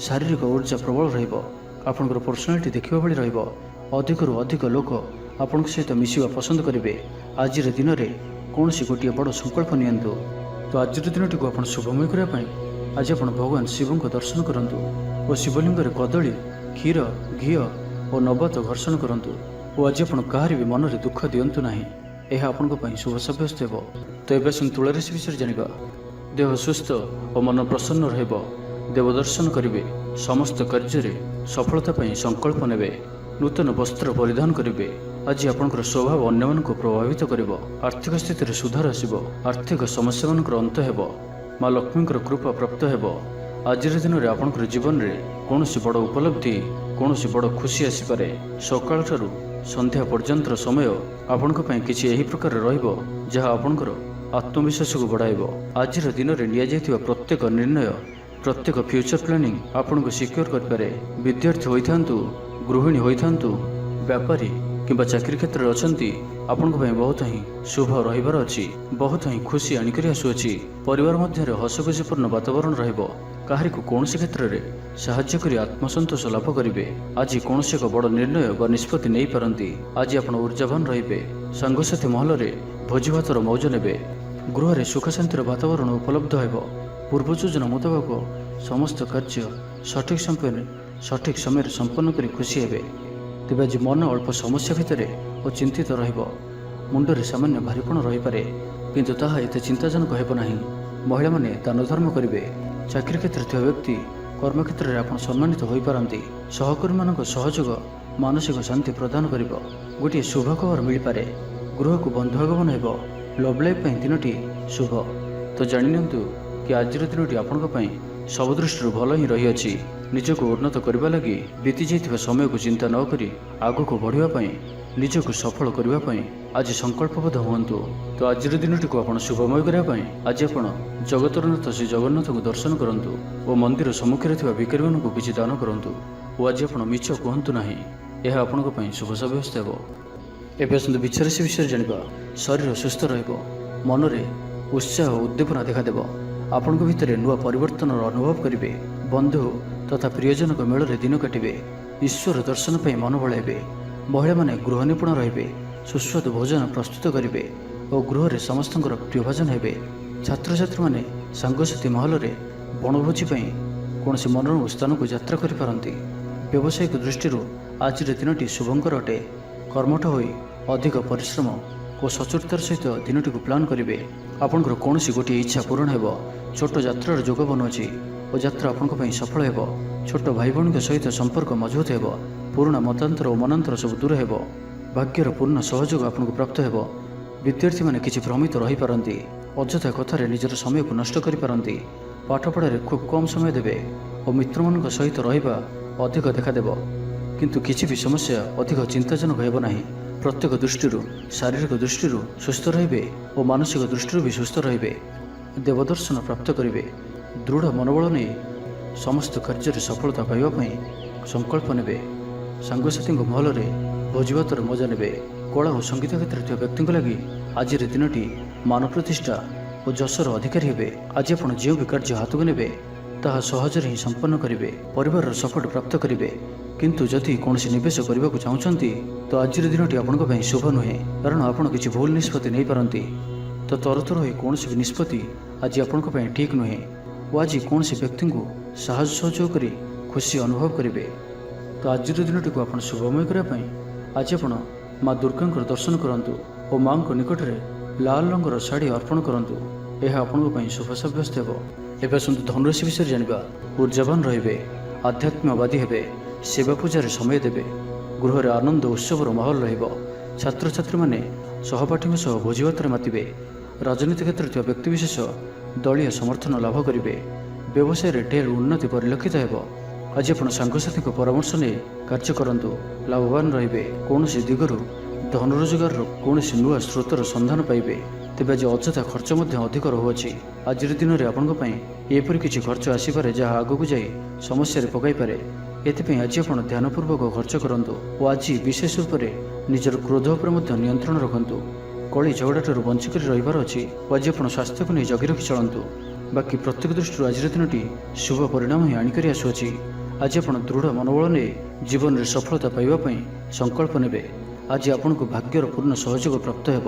ଶାରୀରିକ ଉର୍ଜା ପ୍ରବଳ ରହିବ। ଆପଣଙ୍କର ପର୍ସନାଲିଟି ଦେଖିବା ଭଳି ରହିବ। ଅଧିକରୁ ଅଧିକ ଲୋକ ଆପଣଙ୍କ ସହିତ ମିଶିବା ପସନ୍ଦ କରିବେ। ଆଜିର ଦିନରେ କୌଣସି ଗୋଟିଏ ବଡ଼ ସଂକଳ୍ପ ନିଅନ୍ତୁ। ତ ଆଜିର ଦିନଟିକୁ ଆପଣ ଶୁଭମୟ କରିବା ପାଇଁ ଆଜି ଆପଣ ଭଗବାନ ଶିବଙ୍କ ଦର୍ଶନ କରନ୍ତୁ ଓ ଶିବଲିଙ୍ଗରେ କଦଳୀ, କ୍ଷୀର, ଘିଅ ଓ ନବାତ ଘର୍ଷଣ କରନ୍ତୁ ଓ ଆଜି ଆପଣ କାହାରି ବି ମନରେ ଦୁଃଖ ଦିଅନ୍ତୁ ନାହିଁ। ଏହା ଆପଣଙ୍କ ପାଇଁ ଶୁଭ ସାବ୍ୟସ୍ତ ହେବ। ତ ଏବେ ଆସନ୍ତୁ ତୁଳା ରାଶି ବିଷୟରେ ଜାଣିବା। ଦେହ ସୁସ୍ଥ ଓ ମନ ପ୍ରସନ୍ନ ରହିବ। ଦେବ ଦର୍ଶନ କରିବେ। ସମସ୍ତ କାର୍ଯ୍ୟରେ ସଫଳତା ପାଇଁ ସଂକଳ୍ପ ନେବେ। ନୂତନ ବସ୍ତ୍ର ପରିଧାନ କରିବେ। ଆଜି ଆପଣଙ୍କର ସ୍ୱଭାବ ଅନ୍ୟମାନଙ୍କୁ ପ୍ରଭାବିତ କରିବ। ଆର୍ଥିକ ସ୍ଥିତିରେ ସୁଧାର ଆସିବ। ଆର୍ଥିକ ସମସ୍ୟାମାନଙ୍କର ଅନ୍ତ ହେବ। ମା ଲକ୍ଷ୍ମୀଙ୍କର କୃପା ପ୍ରାପ୍ତ ହେବ। ଆଜିର ଦିନରେ ଆପଣଙ୍କର ଜୀବନରେ କୌଣସି ବଡ଼ ଉପଲବ୍ଧି, କୌଣସି ବଡ଼ ଖୁସି ଆସିପାରେ। ସକାଳଠାରୁ ସନ୍ଧ୍ୟା ପର୍ଯ୍ୟନ୍ତର ସମୟ ଆପଣଙ୍କ ପାଇଁ କିଛି ଏହି ପ୍ରକାର ରହିବ ଯାହା ଆପଣଙ୍କର ଆତ୍ମବିଶ୍ୱାସକୁ ବଢ଼ାଇବ। ଆଜିର ଦିନରେ ନିଆଯାଇଥିବା ପ୍ରତ୍ୟେକ ନିର୍ଣ୍ଣୟ, ପ୍ରତ୍ୟେକ ଫ୍ୟୁଚର ପ୍ଲାନିଂ ଆପଣଙ୍କୁ ସିକ୍ୟୁର କରିପାରେ। ବିଦ୍ୟାର୍ଥୀ ହୋଇଥାନ୍ତୁ, ଗୃହିଣୀ ହୋଇଥାନ୍ତୁ, ବ୍ୟାପାରୀ କିମ୍ବା ଚାକିରି କ୍ଷେତ୍ରରେ ଅଛନ୍ତି, ଆପଣଙ୍କ ପାଇଁ ବହୁତ ହିଁ ଶୁଭ ରହିବାର ଅଛି। ବହୁତ ହିଁ ଖୁସି ଆଣିକରି ଆସୁଅଛି। ପରିବାର ମଧ୍ୟରେ ହସଖୁସିପୂର୍ଣ୍ଣ ବାତାବରଣ ରହିବ। କାହାରିକୁ କୌଣସି କ୍ଷେତ୍ରରେ ସାହାଯ୍ୟ କରି ଆତ୍ମସନ୍ତୋଷ ଲାଭ କରିବେ। ଆଜି କୌଣସି ଏକ ବଡ଼ ନିର୍ଣ୍ଣୟ ବା ନିଷ୍ପତ୍ତି ନେଇପାରନ୍ତି। ଆଜି ଆପଣ ଉର୍ଜାବାନ ରହିବେ। ସାଙ୍ଗସାଥୀ ମହଲରେ ଭୋଜିଭାତର ମୌଜ ନେବେ। ଗୃହରେ ସୁଖ ଶାନ୍ତିର ବାତାବରଣ ଉପଲବ୍ଧ ହେବ। ପୂର୍ବ ଯୋଜନା ମୁତାବକ ସମସ୍ତ କାର୍ଯ୍ୟ ସଠିକ୍ ସମୟରେ ସମ୍ପନ୍ନ କରି ଖୁସି ହେବେ। ତେବେ ଆଜି ମନ ଅଳ୍ପ ସମସ୍ୟା ଭିତରେ ଓ ଚିନ୍ତିତ ରହିବ। ମୁଣ୍ଡରେ ସାମାନ୍ୟ ଭାରିପଣ ରହିପାରେ, କିନ୍ତୁ ତାହା ଏତେ ଚିନ୍ତାଜନକ ହେବ ନାହିଁ। ମହିଳାମାନେ ଦାନ ଧର୍ମ କରିବେ। ଚାକିରି କ୍ଷେତ୍ରରେ ଥିବା ବ୍ୟକ୍ତି କର୍ମକ୍ଷେତ୍ରରେ ଆପଣ ସମ୍ମାନିତ ହୋଇପାରନ୍ତି। ସହକର୍ମୀମାନଙ୍କ ସହଯୋଗ ମାନସିକ ଶାନ୍ତି ପ୍ରଦାନ କରିବ। ଗୋଟିଏ ଶୁଭ ଖବର ମିଳିପାରେ। ଗୃହକୁ ବନ୍ଧୁ ଆଗମନ ହେବ। ଲଭ୍ ଲାଇଫ୍ ପାଇଁ ଦିନଟି ଶୁଭ। ତ ଜାଣିନିଅନ୍ତୁ କି ଆଜିର ଦିନଟି ଆପଣଙ୍କ ପାଇଁ ସବୁ ଦୃଷ୍ଟିରୁ ଭଲ ହିଁ ରହିଅଛି। ନିଜକୁ ଉନ୍ନତ କରିବା ଲାଗି ବିତି ଯାଇଥିବା ସମୟକୁ ଚିନ୍ତା ନ କରି ଆଗକୁ ବଢ଼ିବା ପାଇଁ, ନିଜକୁ ସଫଳ କରିବା ପାଇଁ ଆଜି ସଂକଳ୍ପବଦ୍ଧ ହୁଅନ୍ତୁ। ତ ଆଜିର ଦିନଟିକୁ ଆପଣ ଶୁଭମୟ କରିବା ପାଇଁ ଆଜି ଆପଣ ଜଗତର ନାଥ ଶ୍ରୀ ଜଗନ୍ନାଥଙ୍କୁ ଦର୍ଶନ କରନ୍ତୁ ଓ ମନ୍ଦିର ସମ୍ମୁଖରେ ଥିବା ଭିକାରୀମାନଙ୍କୁ କିଛି ଦାନ କରନ୍ତୁ ଓ ଆଜି ଆପଣ ମିଛ କୁହନ୍ତୁ ନାହିଁ। ଏହା ଆପଣଙ୍କ ପାଇଁ ଶୁଭ ସାବ୍ୟସ୍ତ ହେବ। ଏବେ ଆସନ୍ତୁ ବିଛା ରାଶି ବିଷୟରେ ଜାଣିବା। ଶରୀର ସୁସ୍ଥ ରହିବ। ମନରେ ଉତ୍ସାହ ଓ ଉଦ୍ଦୀପନା ଦେଖାଦେବ। ଆପଣଙ୍କ ଭିତରେ ନୂଆ ପରିବର୍ତ୍ତନର ଅନୁଭବ କରିବେ। ବନ୍ଧୁ ତଥା ପ୍ରିୟଜନଙ୍କ ମେଳରେ ଦିନ କାଟିବେ। ଈଶ୍ୱର ଦର୍ଶନ ପାଇଁ ମନ ବଳାଇବେ। ମହିଳାମାନେ ଗୃହ ନିପୁଣ ରହିବେ। ସୁସ୍ୱାଦୁ ଭୋଜନ ପ୍ରସ୍ତୁତ କରିବେ ଓ ଗୃହରେ ସମସ୍ତଙ୍କର ପ୍ରିୟଭାଜନ ହେବେ। ଛାତ୍ରଛାତ୍ରୀମାନେ ସାଙ୍ଗସାଥୀ ମହଲରେ ବଣଭୋଜି ପାଇଁ କୌଣସି ମନୋରମ ସ୍ଥାନକୁ ଯାତ୍ରା କରିପାରନ୍ତି। ବ୍ୟବସାୟିକ ଦୃଷ୍ଟିରୁ ଆଜିର ଦିନଟି ଶୁଭଙ୍କର ଅଟେ। କର୍ମଠ ହୋଇ ଅଧିକ ପରିଶ୍ରମ ଓ ସଚୋଟତାର ସହିତ ଦିନଟିକୁ ପ୍ଲାନ୍ କରିବେ। ଆପଣଙ୍କର କୌଣସି ଗୋଟିଏ ଇଚ୍ଛା ପୂରଣ ହେବ। ଛୋଟ ଯାତ୍ରାର ଯୋଗ ବନୁଅଛି ଓ ଯାତ୍ରା ଆପଣଙ୍କ ପାଇଁ ସଫଳ ହେବ। ଛୋଟ ଭାଇ ଭଉଣୀଙ୍କ ସହିତ ସମ୍ପର୍କ ମଜବୁତ ହେବ। ପୁରୁଣା ମତାନ୍ତର ଓ ମନାନ୍ତର ସବୁ ଦୂର ହେବ। ଭାଗ୍ୟର ପୂର୍ଣ୍ଣ ସହଯୋଗ ଆପଣଙ୍କୁ ପ୍ରାପ୍ତ ହେବ। ବିଦ୍ୟାର୍ଥୀମାନେ କିଛି ଭ୍ରମିତ ରହିପାରନ୍ତି। ଅଯଥା କଥାରେ ନିଜର ସମୟକୁ ନଷ୍ଟ କରିପାରନ୍ତି। ପାଠପଢ଼ାରେ ଖୁବ୍ କମ୍ ସମୟ ଦେବେ ଓ ମିତ୍ରମାନଙ୍କ ସହିତ ରହିବା ଅଧିକ ଦେଖାଦେବ। କିନ୍ତୁ କିଛି ବି ସମସ୍ୟା ଅଧିକ ଚିନ୍ତାଜନକ ହେବ ନାହିଁ। ପ୍ରତ୍ୟେକ ଦୃଷ୍ଟିରୁ ଶାରୀରିକ ଦୃଷ୍ଟିରୁ ସୁସ୍ଥ ରହିବେ ଓ ମାନସିକ ଦୃଷ୍ଟିରୁ ବି ସୁସ୍ଥ ରହିବେ। ଦେବଦର୍ଶନ ପ୍ରାପ୍ତ କରିବେ। ଦୃଢ଼ ମନୋବଳ ନେଇ ସମସ୍ତ କାର୍ଯ୍ୟରେ ସଫଳତା ପାଇବା ପାଇଁ ସଂକଳ୍ପ ନେବେ। ସାଙ୍ଗସାଥୀଙ୍କ ମହଲରେ ଭୋଜିଭାତର ମଜା ନେବେ। କଳା ଓ ସଙ୍ଗୀତ କ୍ଷେତ୍ରରେ ଥିବା ବ୍ୟକ୍ତିଙ୍କ ଲାଗି ଆଜିର ଦିନଟି ମାନ ପ୍ରତିଷ୍ଠା ଓ ଯଶର ଅଧିକାରୀ ହେବେ। ଆଜି ଆପଣ ଯେଉଁ ବି କାର୍ଯ୍ୟ ହାତକୁ ନେବେ ତାହା ସହଜରେ ହିଁ ସମ୍ପନ୍ନ କରିବେ। ପରିବାରର ସପୋର୍ଟ ପ୍ରାପ୍ତ କରିବେ। କିନ୍ତୁ ଯଦି କୌଣସି ନିବେଶ କରିବାକୁ ଚାହୁଁଛନ୍ତି ତ ଆଜିର ଦିନଟି ଆପଣଙ୍କ ପାଇଁ ଶୁଭ ନୁହେଁ, କାରଣ ଆପଣ କିଛି ଭୁଲ ନିଷ୍ପତ୍ତି ନେଇପାରନ୍ତି। ତ ତରତର ହୋଇ କୌଣସି ବି ନିଷ୍ପତ୍ତି ଆଜି ଆପଣଙ୍କ ପାଇଁ ଠିକ୍ ନୁହେଁ ଓ ଆଜି କୌଣସି ବ୍ୟକ୍ତିଙ୍କୁ ସାହାଯ୍ୟ ସହଯୋଗ କରି ଖୁସି ଅନୁଭବ କରିବେ। ତ ଆଜିର ଦିନଟିକୁ ଆପଣ ଶୁଭମୟ କରିବା ପାଇଁ ଆଜି ଆପଣ ମା ଦୁର୍ଗାଙ୍କର ଦର୍ଶନ କରନ୍ତୁ ଓ ମାଙ୍କ ନିକଟରେ ଲାଲ ରଙ୍ଗର ଶାଢ଼ୀ ଅର୍ପଣ କରନ୍ତୁ। ଏହା ଆପଣଙ୍କ ପାଇଁ ଶୁଭ ସାବ୍ୟସ୍ତ ହେବ। ଏବେ ଆସନ୍ତୁ ଧନୁରାଶି ବିଷୟରେ ଜାଣିବା। ଊର୍ଜାବାନ ରହିବେ, ଆଧ୍ୟାତ୍ମିକବାଦୀ ହେବେ, ସେବା ପୂଜାରେ ସମୟ ଦେବେ। ଗୃହରେ ଆନନ୍ଦ ଉତ୍ସବର ମାହୋଲ ରହିବ। ଛାତ୍ରଛାତ୍ରୀମାନେ ସହପାଠୀଙ୍କ ସହ ଭୋଜିଭାତରେ ମାତିବେ। ରାଜନୀତି କ୍ଷେତ୍ରରେ ଥିବା ବ୍ୟକ୍ତିବିଶେଷ ଦଳୀୟ ସମର୍ଥନ ଲାଭ କରିବେ। ବ୍ୟବସାୟରେ ଢେର ଉନ୍ନତି ପରିଲକ୍ଷିତ ହେବ। ଆଜି ଆପଣ ସାଙ୍ଗସାଥୀଙ୍କ ପରାମର୍ଶ ନେଇ କାର୍ଯ୍ୟ କରନ୍ତୁ, ଲାଭବାନ ରହିବେ। କୌଣସି ଦିଗରୁ ଧନ ରୋଜଗାରର କୌଣସି ନୂଆ ସ୍ରୋତର ସନ୍ଧାନ ପାଇବେ। ତେବେ ଆଜି ଅଯଥା ଖର୍ଚ୍ଚ ମଧ୍ୟ ଅଧିକ ରହୁଅଛି। ଆଜିର ଦିନରେ ଆପଣଙ୍କ ପାଇଁ ଏପରି କିଛି ଖର୍ଚ୍ଚ ଆସିପାରେ ଯାହା ଆଗକୁ ଯାଇ ସମସ୍ୟାରେ ପକାଇପାରେ। ଏଥିପାଇଁ ଆଜି ଆପଣ ଧ୍ୟାନପୂର୍ବକ ଖର୍ଚ୍ଚ କରନ୍ତୁ ଓ ଆଜି ବିଶେଷ ରୂପରେ ନିଜର କ୍ରୋଧ ଉପରେ ମଧ୍ୟ ନିୟନ୍ତ୍ରଣ ରଖନ୍ତୁ। କଳି ଝଗଡ଼ାଠାରୁ ବଞ୍ଚିକରି ରହିବାର ଅଛି ଓ ଆଜି ଆପଣ ସ୍ୱାସ୍ଥ୍ୟକୁ ନେଇ ଜଗି ରଖି ଚଳନ୍ତୁ। ବାକି ପ୍ରତ୍ୟେକ ଦୃଷ୍ଟିରୁ ଆଜିର ଦିନଟି ଶୁଭ ପରିଣାମ ହିଁ ଆଣିକରି ଆସୁଅଛି। ଆଜି ଆପଣ ଦୃଢ଼ ମନୋବଳ ନେଇ ଜୀବନରେ ସଫଳତା ପାଇବା ପାଇଁ ସଂକଳ୍ପ ନେବେ। ଆଜି ଆପଣଙ୍କୁ ଭାଗ୍ୟର ପୂର୍ଣ୍ଣ ସହଯୋଗ ପ୍ରାପ୍ତ ହେବ।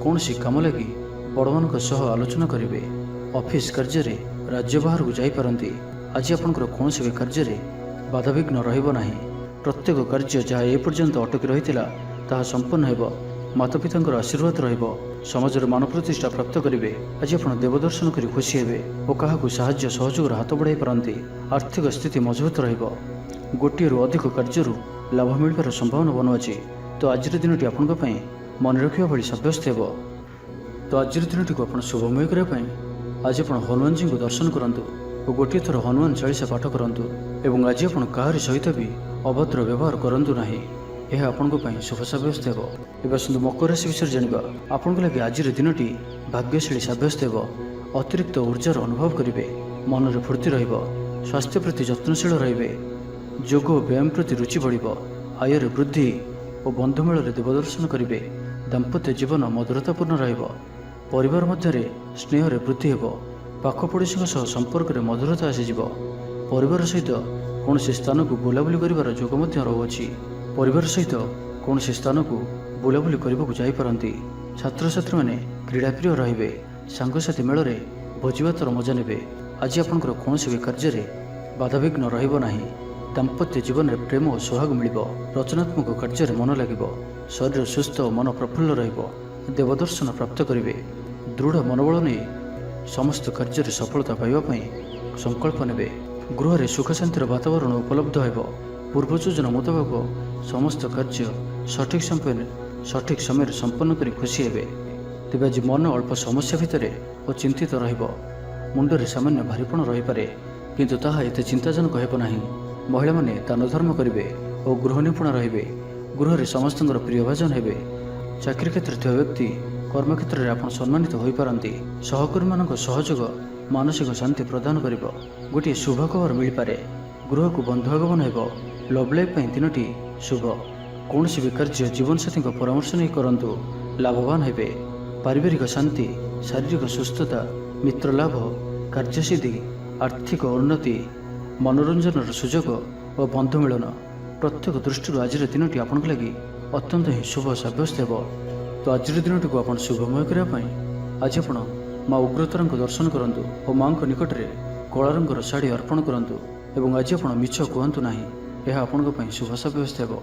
କୌଣସି କାମ ଲାଗି ବଡ଼ମାନଙ୍କ ସହ ଆଲୋଚନା କରିବେ। ଅଫିସ କାର୍ଯ୍ୟରେ ରାଜ୍ୟ ବାହାରକୁ ଯାଇପାରନ୍ତି। ଆଜି ଆପଣଙ୍କର କୌଣସି ବି କାର୍ଯ୍ୟରେ ବାଧାବିଘ୍ନ ରହିବ ନାହିଁ। ପ୍ରତ୍ୟେକ କାର୍ଯ୍ୟ ଯାହା ଏପର୍ଯ୍ୟନ୍ତ ଅଟକି ରହିଥିଲା ତାହା ସମ୍ପନ୍ନ ହେବ। ମାତାପିତାଙ୍କର ଆଶୀର୍ବାଦ ରହିବ। ସମାଜରେ ମାନ ପ୍ରତିଷ୍ଠା ପ୍ରାପ୍ତ କରିବେ। ଆଜି ଆପଣ ଦେବଦର୍ଶନ କରି ଖୁସି ହେବେ ଓ କାହାକୁ ସାହାଯ୍ୟ ସହଯୋଗର ହାତ ବଢ଼ାଇ ପାରନ୍ତି। ଆର୍ଥିକ ସ୍ଥିତି ମଜବୁତ ରହିବ। ଗୋଟିଏରୁ ଅଧିକ କାର୍ଯ୍ୟରୁ ଲାଭ ମିଳିବାର ସମ୍ଭାବନା ବନୁଅଛି। ତ ଆଜିର ଦିନଟି ଆପଣଙ୍କ ପାଇଁ ମନେ ରଖିବା ଭଳି ସାବ୍ୟସ୍ତ ହେବ। ତ ଆଜିର ଦିନଟିକୁ ଆପଣ ଶୁଭମୟ କରିବା ପାଇଁ ଆଜି ଆପଣ ହନୁମାନଜୀଙ୍କୁ ଦର୍ଶନ କରନ୍ତୁ ଓ ଗୋଟିଏ ଥର ହନୁମାନ ଚାଳିଶା ପାଠ କରନ୍ତୁ। ଏବଂ ଆଜି ଆପଣ କାହାରି ସହିତ ବି ଅଭଦ୍ର ବ୍ୟବହାର କରନ୍ତୁ ନାହିଁ। ଏହା ଆପଣଙ୍କ ପାଇଁ ଶୁଭ ସାବ୍ୟସ୍ତ ହେବ। ଏବେ ଆସନ୍ତୁ ମକର ରାଶି ବିଷୟରେ ଜାଣିବା। ଆପଣଙ୍କ ଲାଗି ଆଜିର ଦିନଟି ଭାଗ୍ୟଶାଳୀ ସାବ୍ୟସ୍ତ ହେବ। ଅତିରିକ୍ତ ଊର୍ଜାର ଅନୁଭବ କରିବେ। ମନରେ ଫୁର୍ତ୍ତି ରହିବ। ସ୍ୱାସ୍ଥ୍ୟ ପ୍ରତି ଯତ୍ନଶୀଳ ରହିବେ। ଯୋଗ ଓ ବ୍ୟାୟାମ ପ୍ରତି ରୁଚି ବଢ଼ିବ। ଆୟରେ ବୃଦ୍ଧି ଓ ବନ୍ଧୁମେଳରେ ଦେବଦର୍ଶନ କରିବେ। ଦାମ୍ପତ୍ୟ ଜୀବନ ମଧୁରତାପୂର୍ଣ୍ଣ ରହିବ। ପରିବାର ମଧ୍ୟରେ ସ୍ନେହରେ ବୃଦ୍ଧି ହେବ। ପାଖ ପଡ଼ୋଶୀଙ୍କ ସହ ସମ୍ପର୍କରେ ମଧୁରତା ଆସିଯିବ। ପରିବାର ସହିତ କୌଣସି ସ୍ଥାନକୁ ବୁଲାବୁଲି କରିବାର ଯୋଗ ମଧ୍ୟ ରହୁଅଛି। ପରିବାର ସହିତ କୌଣସି ସ୍ଥାନକୁ ବୁଲାବୁଲି କରିବାକୁ ଯାଇପାରନ୍ତି। ଛାତ୍ରଛାତ୍ରୀମାନେ କ୍ରୀଡ଼ାପ୍ରିୟ ରହିବେ। ସାଙ୍ଗସାଥୀ ମେଳରେ ଭୋଜିଭାତର ମଜା ନେବେ। ଆଜି ଆପଣଙ୍କର କୌଣସି ବି କାର୍ଯ୍ୟରେ ବାଧାବିଘ୍ନ ରହିବ ନାହିଁ। ଦାମ୍ପତ୍ୟ ଜୀବନରେ ପ୍ରେମ ଓ ସୋହାଗ ମିଳିବ। ରଚନାତ୍ମକ କାର୍ଯ୍ୟରେ ମନ ଲାଗିବ। ଶରୀର ସୁସ୍ଥ ଓ ମନ ପ୍ରଫୁଲ୍ଲ ରହିବ। ଦେବଦର୍ଶନ ପ୍ରାପ୍ତ କରିବେ। ଦୃଢ଼ ମନୋବଳ ନେଇ ସମସ୍ତ କାର୍ଯ୍ୟରେ ସଫଳତା ପାଇବା ପାଇଁ ସଂକଳ୍ପ ନେବେ। ଗୃହରେ ସୁଖ ଶାନ୍ତିର ବାତାବରଣ ଉପଲବ୍ଧ ହେବ। ପୂର୍ବ ଯୋଜନା ମୁତାବକ ସମସ୍ତ କାର୍ଯ୍ୟ ସଠିକ୍ ସମୟରେ ସମ୍ପନ୍ନ କରି ଖୁସି ହେବେ। ତେବେ ଆଜି ମନ ଅଳ୍ପ ସମସ୍ୟା ଭିତରେ ଓ ଚିନ୍ତିତ ରହିବ। ମୁଣ୍ଡରେ ସାମାନ୍ୟ ଭାରିପଣ ରହିପାରେ, କିନ୍ତୁ ତାହା ଏତେ ଚିନ୍ତାଜନକ ହେବ ନାହିଁ। ମହିଳାମାନେ ଦାନ ଧର୍ମ କରିବେ ଓ ଗୃହ ନିପୁଣ ରହିବେ। ଗୃହରେ ସମସ୍ତଙ୍କର ପ୍ରିୟଭାଜନ ହେବେ। ଚାକିରି କ୍ଷେତ୍ରରେ ଥିବା ବ୍ୟକ୍ତି କର୍ମକ୍ଷେତ୍ରରେ ଆପଣ ସମ୍ମାନିତ ହୋଇପାରନ୍ତି। ସହକର୍ମୀମାନଙ୍କ ସହଯୋଗ ମାନସିକ ଶାନ୍ତି ପ୍ରଦାନ କରିବ। ଗୋଟିଏ ଶୁଭ ଖବର ମିଳିପାରେ। ଗୃହକୁ ବନ୍ଧୁ ଆଗମନ ହେବ। ଲଭ୍ ଲାଇଫ୍ ପାଇଁ ଦିନଟି ଶୁଭ। କୌଣସି ବି କାର୍ଯ୍ୟ ଜୀବନସାଥୀଙ୍କ ପରାମର୍ଶ ନେଇ କରନ୍ତୁ, ଲାଭବାନ ହେବେ। ପାରିବାରିକ ଶାନ୍ତି, ଶାରୀରିକ ସୁସ୍ଥତା, ମିତ୍ର ଲାଭ, କାର୍ଯ୍ୟସିଦ୍ଧି, ଆର୍ଥିକ ଉନ୍ନତି, ମନୋରଞ୍ଜନର ସୁଯୋଗ ଓ ବନ୍ଧୁ ମିଳନ ପ୍ରତ୍ୟେକ ଦୃଷ୍ଟିରୁ ଆଜିର ଦିନଟି ଆପଣଙ୍କ ଲାଗି ଅତ୍ୟନ୍ତ ହିଁ ଶୁଭ ସାବ୍ୟସ୍ତ ହେବ। ତ ଆଜିର ଦିନଟିକୁ ଆପଣ ଶୁଭମୟ କରିବା ପାଇଁ ଆଜି ଆପଣ माँ उग्रताराଙ୍କୁ ଦର୍ଶନ କରନ୍ତୁ ଓ ମାଙ୍କ ନିକଟରେ କଳା ରଙ୍ଗର ଶାଢ଼ୀ ଅର୍ପଣ କରନ୍ତୁ ଏବଂ ଆଜି ଆପଣ ମିଛ କୁହନ୍ତୁ ନାହିଁ, ଏହା ଆପଣଙ୍କ ପାଇଁ ଶୁଭ ସାବ୍ୟସ୍ତ ହେବ।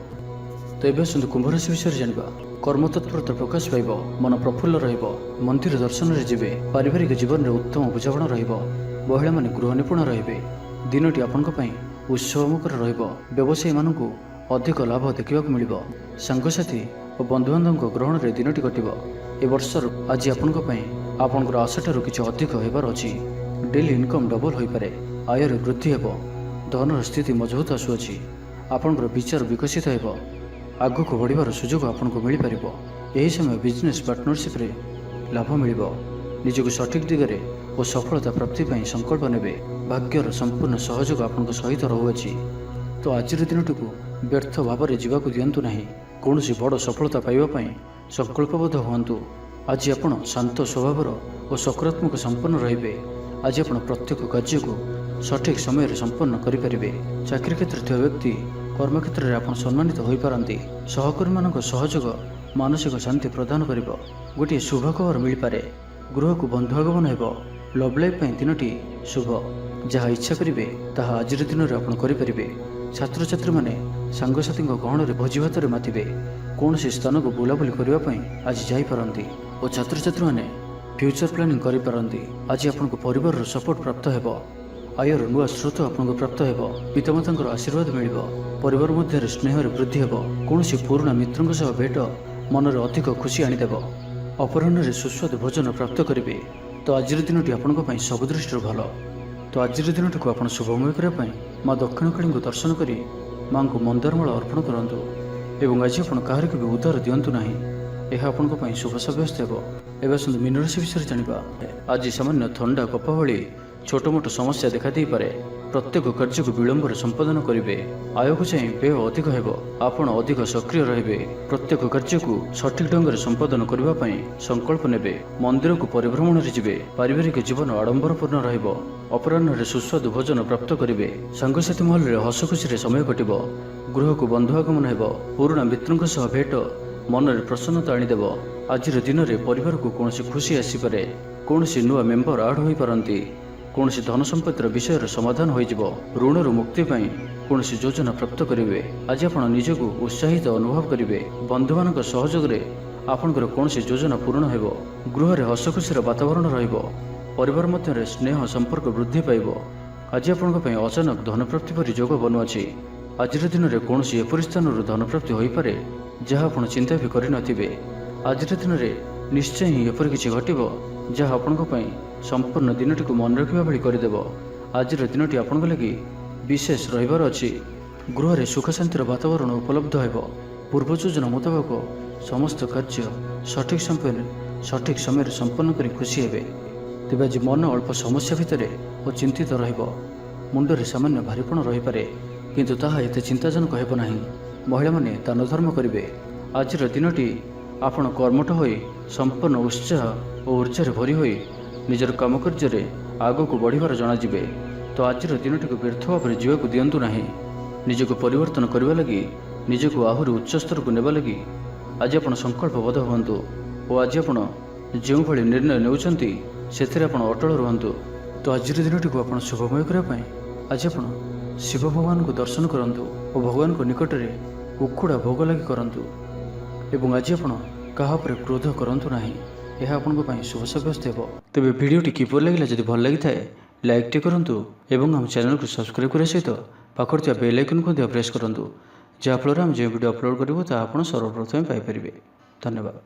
ତ ଏବେ ଆସନ୍ତୁ କୁମ୍ଭ ରାଶି ବିଷୟରେ ଜାଣିବା। କର୍ମତତ୍ପରତା ପ୍ରକାଶ ପାଇବ, ମନ ପ୍ରଫୁଲ୍ଲ ରହିବ, ମନ୍ଦିର ଦର୍ଶନରେ ଯିବେ, ପାରିବାରିକ ଜୀବନରେ ଉତ୍ତମ ବୁଝାମଣା ରହିବ, ମହିଳାମାନେ ଗୃହ ନିପୁଣ ରହିବେ, ଦିନଟି ଆପଣଙ୍କ ପାଇଁ ଉତ୍ସବମୁଖର ରହିବ, ବ୍ୟବସାୟୀମାନଙ୍କୁ ଅଧିକ ଲାଭ ଦେଖିବାକୁ ମିଳିବ, ସାଙ୍ଗସାଥି ଓ ବନ୍ଧୁବାନ୍ଧବଙ୍କ ଗ୍ରହଣରେ ଦିନଟି କଟିବ। ଏ ବର୍ଷର ଆଜି ଆପଣଙ୍କ ପାଇଁ ଆପଣଙ୍କର ଆଶାଠାରୁ କିଛି ଅଧିକ ହେବାର ଅଛି। ଡେଲି ଇନକମ୍ ଡବଲ ହୋଇପାରେ, ଆୟରେ ବୃଦ୍ଧି ହେବ, ଧନର ସ୍ଥିତି ମଜବୁତ ଆସୁଅଛି, ଆପଣଙ୍କର ବିଚାର ବିକଶିତ ହେବ, ଆଗକୁ ବଢ଼ିବାର ସୁଯୋଗ ଆପଣଙ୍କୁ ମିଳିପାରିବ। ଏହି ସମୟ ବିଜନେସ୍ ପାର୍ଟନରସିପ୍ରେ ଲାଭ ମିଳିବ, ନିଜକୁ ସଠିକ୍ ଦିଗରେ ଓ ସଫଳତା ପ୍ରାପ୍ତି ପାଇଁ ସଂକଳ୍ପ ନେବେ, ଭାଗ୍ୟର ସମ୍ପୂର୍ଣ୍ଣ ସହଯୋଗ ଆପଣଙ୍କ ସହିତ ରହୁଅଛି। ତ ଆଜିର ଦିନଟିକୁ ବ୍ୟର୍ଥ ଭାବରେ ଯିବାକୁ ଦିଅନ୍ତୁ ନାହିଁ, କୌଣସି ବଡ଼ ସଫଳତା ପାଇବା ପାଇଁ ସଂକଳ୍ପବଦ୍ଧ ହୁଅନ୍ତୁ। ଆଜି ଆପଣ ଶାନ୍ତ ସ୍ୱଭାବର ଓ ସକାରାତ୍ମକ ସମ୍ପନ୍ନ ରହିବେ। ଆଜି ଆପଣ ପ୍ରତ୍ୟେକ କାର୍ଯ୍ୟକୁ ସଠିକ୍ ସମୟରେ ସମ୍ପନ୍ନ କରିପାରିବେ। ଚାକିରି କ୍ଷେତ୍ରରେ ଥିବା ବ୍ୟକ୍ତି କର୍ମକ୍ଷେତ୍ରରେ ଆପଣ ସମ୍ମାନିତ ହୋଇପାରନ୍ତି। ସହକର୍ମୀମାନଙ୍କ ସହଯୋଗ ମାନସିକ ଶାନ୍ତି ପ୍ରଦାନ କରିବ। ଗୋଟିଏ ଶୁଭ ଖବର ମିଳିପାରେ, ଗୃହକୁ ବନ୍ଧୁ ଆଗମନ ହେବ, ଲଭ୍ ଲାଇଫ୍ ପାଇଁ ଦିନଟି ଶୁଭ। ଯାହା ଇଚ୍ଛା କରିବେ ତାହା ଆଜିର ଦିନରେ ଆପଣ କରିପାରିବେ। ଛାତ୍ରଛାତ୍ରୀମାନେ ସାଙ୍ଗସାଥୀଙ୍କ ଗହଣରେ ଭୋଜିଭାତରେ ମାତିବେ, କୌଣସି ସ୍ଥାନକୁ ବୁଲାବୁଲି କରିବା ପାଇଁ ଆଜି ଯାଇପାରନ୍ତି ଓ ଛାତ୍ରଛାତ୍ରୀମାନେ ଫ୍ୟୁଚର ପ୍ଲାନିଂ କରିପାରନ୍ତି। ଆଜି ଆପଣଙ୍କ ପରିବାରର ସପୋର୍ଟ ପ୍ରାପ୍ତ ହେବ, ଆୟର ନୂଆ ସ୍ରୋତ ଆପଣଙ୍କୁ ପ୍ରାପ୍ତ ହେବ, ପିତାମାତାଙ୍କର ଆଶୀର୍ବାଦ ମିଳିବ, ପରିବାର ମଧ୍ୟରେ ସ୍ନେହରେ ବୃଦ୍ଧି ହେବ, କୌଣସି ପୁରୁଣା ମିତ୍ରଙ୍କ ସହ ଭେଟ ମନରେ ଅଧିକ ଖୁସି ଆଣିଦେବ, ଅପରାହ୍ନରେ ସୁସ୍ୱାଦୁ ଭୋଜନ ପ୍ରାପ୍ତ କରିବେ। ତ ଆଜିର ଦିନଟି ଆପଣଙ୍କ ପାଇଁ ସବୁ ଦୃଷ୍ଟିରୁ ଭଲ। ତ ଆଜିର ଦିନଟିକୁ ଆପଣ ଶୁଭମୟ କରିବା ପାଇଁ ମା ଦକ୍ଷିଣକାଳୀଙ୍କୁ ଦର୍ଶନ କରି ମାଙ୍କୁ ମନ୍ଦାରମାଳ ଅର୍ପଣ କରନ୍ତୁ ଏବଂ ଆଜି ଆପଣ କାହାରିକୁ ବି ଉଦ୍ଧାର ଦିଅନ୍ତୁ ନାହିଁ, ଏହା ଆପଣଙ୍କ ପାଇଁ ଶୁଭ ସାବ୍ୟସ୍ତ ହେବ। ଏବେ ଆସନ୍ତୁ ମୀନ ରାଶି ବିଷୟରେ ଜାଣିବା। ଆଜି ସାମାନ୍ୟ ଥଣ୍ଡା କଫ ଭଳି ଛୋଟ ମୋଟ ସମସ୍ୟା ଦେଖାଦେଇପାରେ, ପ୍ରତ୍ୟେକ କାର୍ଯ୍ୟକୁ ବିଳମ୍ବରେ ସମ୍ପାଦନ କରିବେ, ଆୟକୁ ଚାହିଁ ବ୍ୟୟ ଅଧିକ ହେବ, ଆପଣ ଅଧିକ ସକ୍ରିୟ ରହିବେ, ପ୍ରତ୍ୟେକ କାର୍ଯ୍ୟକୁ ସଠିକ୍ ଢଙ୍ଗରେ ସମ୍ପାଦନ କରିବା ପାଇଁ ସଂକଳ୍ପ ନେବେ, ମନ୍ଦିରକୁ ପରିଭ୍ରମଣରେ ଯିବେ, ପାରିବାରିକ ଜୀବନ ଆଡମ୍ବରପୂର୍ଣ୍ଣ ରହିବ, ଅପରାହ୍ନରେ ସୁସ୍ୱାଦୁ ଭୋଜନ ପ୍ରାପ୍ତ କରିବେ, ସାଙ୍ଗସାଥୀ ମହଲରେ ହସ ଖୁସିରେ ସମୟ କଟିବ, ଗୃହକୁ ବନ୍ଧୁ ଆଗମନ ହେବ, ପୁରୁଣା ମିତ୍ରଙ୍କ ସହ ଭେଟ ମନରେ ପ୍ରସନ୍ନତା ଆଣିଦେବ। ଆଜିର ଦିନରେ ପରିବାରକୁ କୌଣସି ଖୁସି ଆସିପାରେ, କୌଣସି ନୂଆ ମେମ୍ବର ଆଡ୍ ହୋଇପାରନ୍ତି, କୌଣସି ଧନ ସମ୍ପତ୍ତିର ବିଷୟର ସମାଧାନ ହୋଇଯିବ, ଋଣରୁ ମୁକ୍ତି ପାଇଁ କୌଣସି ଯୋଜନା ପ୍ରାପ୍ତ କରିବେ। ଆଜି ଆପଣ ନିଜକୁ ଉତ୍ସାହିତ ଅନୁଭବ କରିବେ, ବନ୍ଧୁମାନଙ୍କ ସହଯୋଗରେ ଆପଣଙ୍କର କୌଣସି ଯୋଜନା ପୂରଣ ହେବ, ଗୃହରେ ହସ ଖୁସିର ବାତାବରଣ ରହିବ, ପରିବାର ମଧ୍ୟରେ ସ୍ନେହ ସମ୍ପର୍କ ବୃଦ୍ଧି ପାଇବ। ଆଜି ଆପଣଙ୍କ ପାଇଁ ଅଚାନକ ଧନପ୍ରାପ୍ତି ପରି ଯୋଗ ବନୁଅଛି। ଆଜିର ଦିନରେ କୌଣସି ଏପରି ସ୍ଥାନରୁ ଧନପ୍ରାପ୍ତି ହୋଇପାରେ ଯାହା ଆପଣ ଚିନ୍ତା ବି କରିନଥିବେ। ଆଜିର ଦିନରେ ନିଶ୍ଚୟ ହିଁ ଏପରି କିଛି ଘଟିବ ଯାହା ଆପଣଙ୍କ ପାଇଁ ସମ୍ପୂର୍ଣ୍ଣ ଦିନଟିକୁ ମନେ ରଖିବା ଭଳି କରିଦେବ। ଆଜିର ଦିନଟି ଆପଣଙ୍କ ଲାଗି ବିଶେଷ ରହିବାର ଅଛି, ଗୃହରେ ସୁଖ ଶାନ୍ତିର ବାତାବରଣ ଉପଲବ୍ଧ ହେବ, ପୂର୍ବ ଯୋଜନା ମୁତାବକ ସମସ୍ତ କାର୍ଯ୍ୟ ସଠିକ୍ ସମୟରେ ସମ୍ପନ୍ନ କରି ଖୁସି ହେବେ। ତେବେ ଆଜି ମନ ଅଳ୍ପ ସମସ୍ୟା ଭିତରେ ଓ ଚିନ୍ତିତ ରହିବ, ମୁଣ୍ଡରେ ସାମାନ୍ୟ ଭାରିପଣ ରହିପାରେ, କିନ୍ତୁ ତାହା ଏତେ ଚିନ୍ତାଜନକ ହେବ ନାହିଁ। ମହିଳାମାନେ ଦାନ ଧର୍ମ କରିବେ। ଆଜିର ଦିନଟି ଆପଣ କର୍ମଠ ହୋଇ ସମ୍ପୂର୍ଣ୍ଣ ଉତ୍ସାହ ଓ ଉର୍ଜାରେ ଭରି ହୋଇ ନିଜର କାମକାର୍ଯ୍ୟରେ ଆଗକୁ ବଢ଼ିବାର ଜଣାଯିବେ। ତ ଆଜିର ଦିନଟିକୁ ବ୍ୟର୍ଥ ଭାବରେ ଯିବାକୁ ଦିଅନ୍ତୁ ନାହିଁ, ନିଜକୁ ପରିବର୍ତ୍ତନ କରିବା ଲାଗି, ନିଜକୁ ଆହୁରି ଉଚ୍ଚ ସ୍ତରକୁ ନେବା ଲାଗି ଆଜି ଆପଣ ସଂକଳ୍ପବଦ୍ଧ ହୁଅନ୍ତୁ ଓ ଆଜି ଆପଣ ଯେଉଁଭଳି ନିର୍ଣ୍ଣୟ ନେଉଛନ୍ତି ସେଥିରେ ଆପଣ ଅଟଳ ରୁହନ୍ତୁ। ତ ଆଜିର ଦିନଟିକୁ ଆପଣ ଶୁଭମୟ କରିବା ପାଇଁ ଆଜି ଆପଣ ଶିବ ଭଗବାନଙ୍କୁ ଦର୍ଶନ କରନ୍ତୁ ଓ ଭଗବାନଙ୍କ ନିକଟରେ ଉଖୁଡ଼ା ଭୋଗ ଲାଗି କରନ୍ତୁ ଏବଂ ଆଜି ଆପଣ କାହା ଉପରେ କ୍ରୋଧ କରନ୍ତୁ ନାହିଁ, ଏହା ଆପଣଙ୍କ ପାଇଁ ଶୁଭ ସାବ୍ୟସ୍ତ ହେବ। ତେବେ ଭିଡ଼ିଓଟି କିପରି ଲାଗିଲା, ଯଦି ଭଲ ଲାଗିଥାଏ ଲାଇକ୍ଟି କରନ୍ତୁ ଏବଂ ଆମ ଚ୍ୟାନେଲକୁ ସବସ୍କ୍ରାଇବ୍ କରିବା ସହିତ ପାଖରେ ଥିବା ବେଲ୍ ଆଇକନ୍କୁ ମଧ୍ୟ ପ୍ରେସ୍ କରନ୍ତୁ, ଯାହାଫଳରେ ଆମେ ଯେଉଁ ଭିଡ଼ିଓ ଅପଲୋଡ଼ କରିବୁ ତାହା ଆପଣ ସର୍ବପ୍ରଥମେ ପାଇପାରିବେ। ଧନ୍ୟବାଦ।